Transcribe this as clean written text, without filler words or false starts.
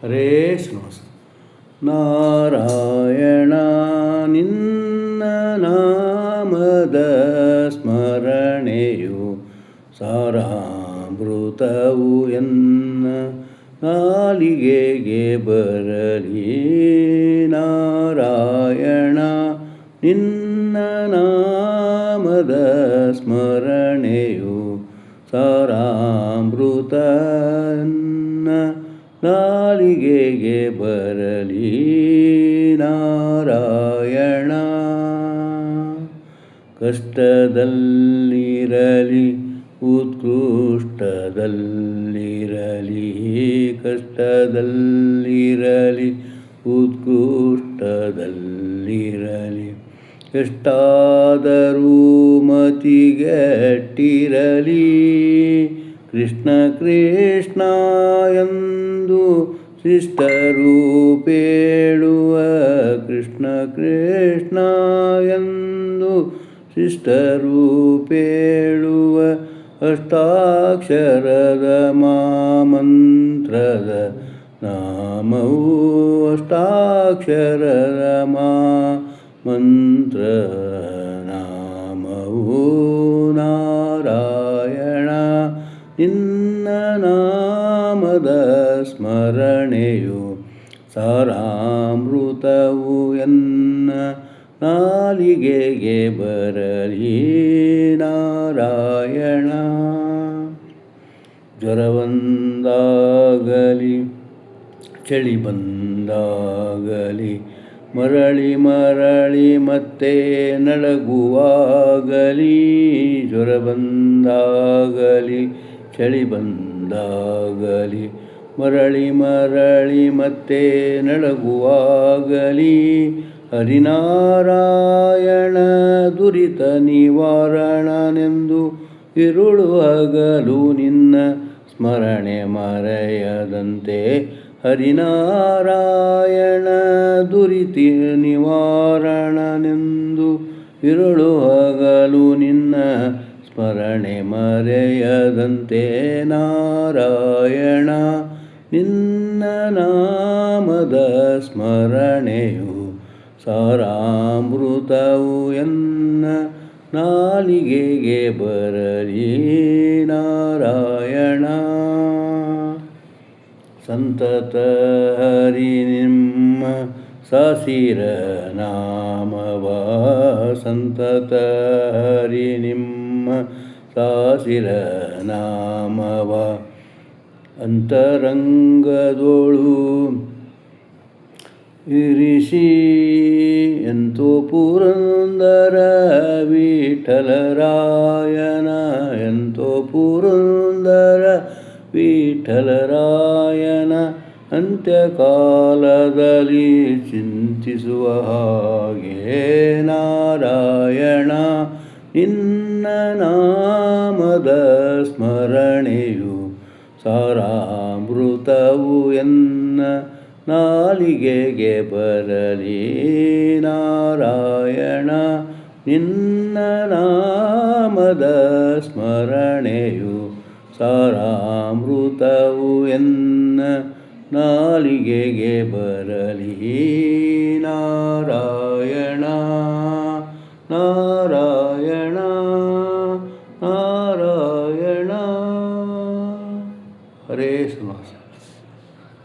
ಹರೇ ಶ್ರೀನಿವಾಸ. ನಾರಾಯಣ ನಿನ್ನ ನಾಮದ ಸ್ಮರಣೆಯು ಸಾರಾಮೃತವು ಎನ್ನ ನಾಲಿಗೆಗೆ ಬರಲಿ. ನಾರಾಯಣ ನಿನ್ನ ನಾಮದ ಸ್ಮರಣೆಯು ಸಾರಾಮೃತ ನಾಲಿಗೆಗೆ ಬರಲಿ. ನಾರಾಯಣ ಕಷ್ಟದಲ್ಲಿರಲಿ ಉತ್ಕೃಷ್ಟದಲ್ಲಿರಲಿ, ಕಷ್ಟದಲ್ಲಿರಲಿ ಉತ್ಕೃಷ್ಟದಲ್ಲಿರಲಿ, ಎಷ್ಟಾದರೂ ಮತಿಗೆಟ್ಟಿರಲಿ. ಕೃಷ್ಣ ಕೃಷ್ಣ ಎಂದು ಶಿಷ್ಟರು ಬೇಡುವ, ಕೃಷ್ಣ ಕೃಷ್ಣ ಎಂದು ಶಿಷ್ಟರು ಬೇಡುವ ಅಷ್ಟಾಕ್ಷರದ ಮಂತ್ರದ ನಾಮವು, ಅಷ್ಟಾಕ್ಷರದ ಮಂತ್ರ ನಾಮವು. ನಾರಾಯಣ ನಿನ್ನ ನಾಮದ ಸ್ಮರಣೆಯು ಸಾರಾಮೃತವು ಎನ್ನ ನಾಲಿಗೆಗೆ ಬರಲಿ. ನಾರಾಯಣ ಜ್ವರ ಬಂದಾಗಲಿ ಚಳಿ ಬಂದಾಗಲಿ, ಮರಳಿ ಮರಳಿ ಮತ್ತೆ ನಡಗುವಾಗಲಿ. ಜ್ವರ ಬಂದಾಗಲಿ ಚಳಿ ಬಂದಾಗಲಿ, ಮರಳಿ ಮರಳಿ ಮತ್ತೆ ನಡಗುವಾಗಲಿ. ಹರಿನಾರಾಯಣ ದುರಿತ ನಿವಾರಣನೆಂದು ಇರುಳು ಹಗಲು ನಿನ್ನ ಸ್ಮರಣೆ ಮರೆಯದಂತೆ. ಹರಿನಾರಾಯಣ ದುರಿತ ನಿವಾರಣನೆಂದು ಇರುಳು ಹಗಲು ನಿನ್ನ ಸ್ಮರಣೆ ಮರೆಯದಂತೆ. ನಾರಾಯಣ ನಿನ್ನ ನಾಮದ ಸ್ಮರಣೆಯು ಸಾರಾಮೃತವು ಎನ್ನ ನಾಲಿಗೆಗೆ ಬರಲಿ. ನಾರಾಯಣ ಸಂತತ ಹರಿ ನಿಮ್ಮ ಸಸಿರ ನಾಮವ, ಸಂತತ ಹರಿ ನಿಮ್ಮ ಸಸಿರ ನಾಮವ ಅಂತರಂಗದೋಳು ಇರಿಸಿ. ಎಂತೋ ಪುರಂದರ ವಿಠಲರಾಯನ, ಎಂತೋ ಪುರಂದರ ವಿಠಲರಾಯನ ಅಂತ್ಯಕಾಲದಲ್ಲಿ ಚಿಂತಿಸುವ ಹಾಗೆ. ನಾರಾಯಣ ನಿನ್ನ ನಾಮದ ಸ್ಮರಣೆಯು ಸಾರಾಮೃತವು ಎನ್ನ ನಾಲಿಗೆಗೆ ಬರಲಿ. ನಾರಾಯಣ ನಿನ್ನ ನಾಮದ ಸ್ಮರಣೆಯು ಸಾರಾಮೃತವು ಎನ್ನ ನಾಲಿಗೆಗೆ ಬರಲಿ. ನಾರಾಯಣ ನಾರಾಯಣ.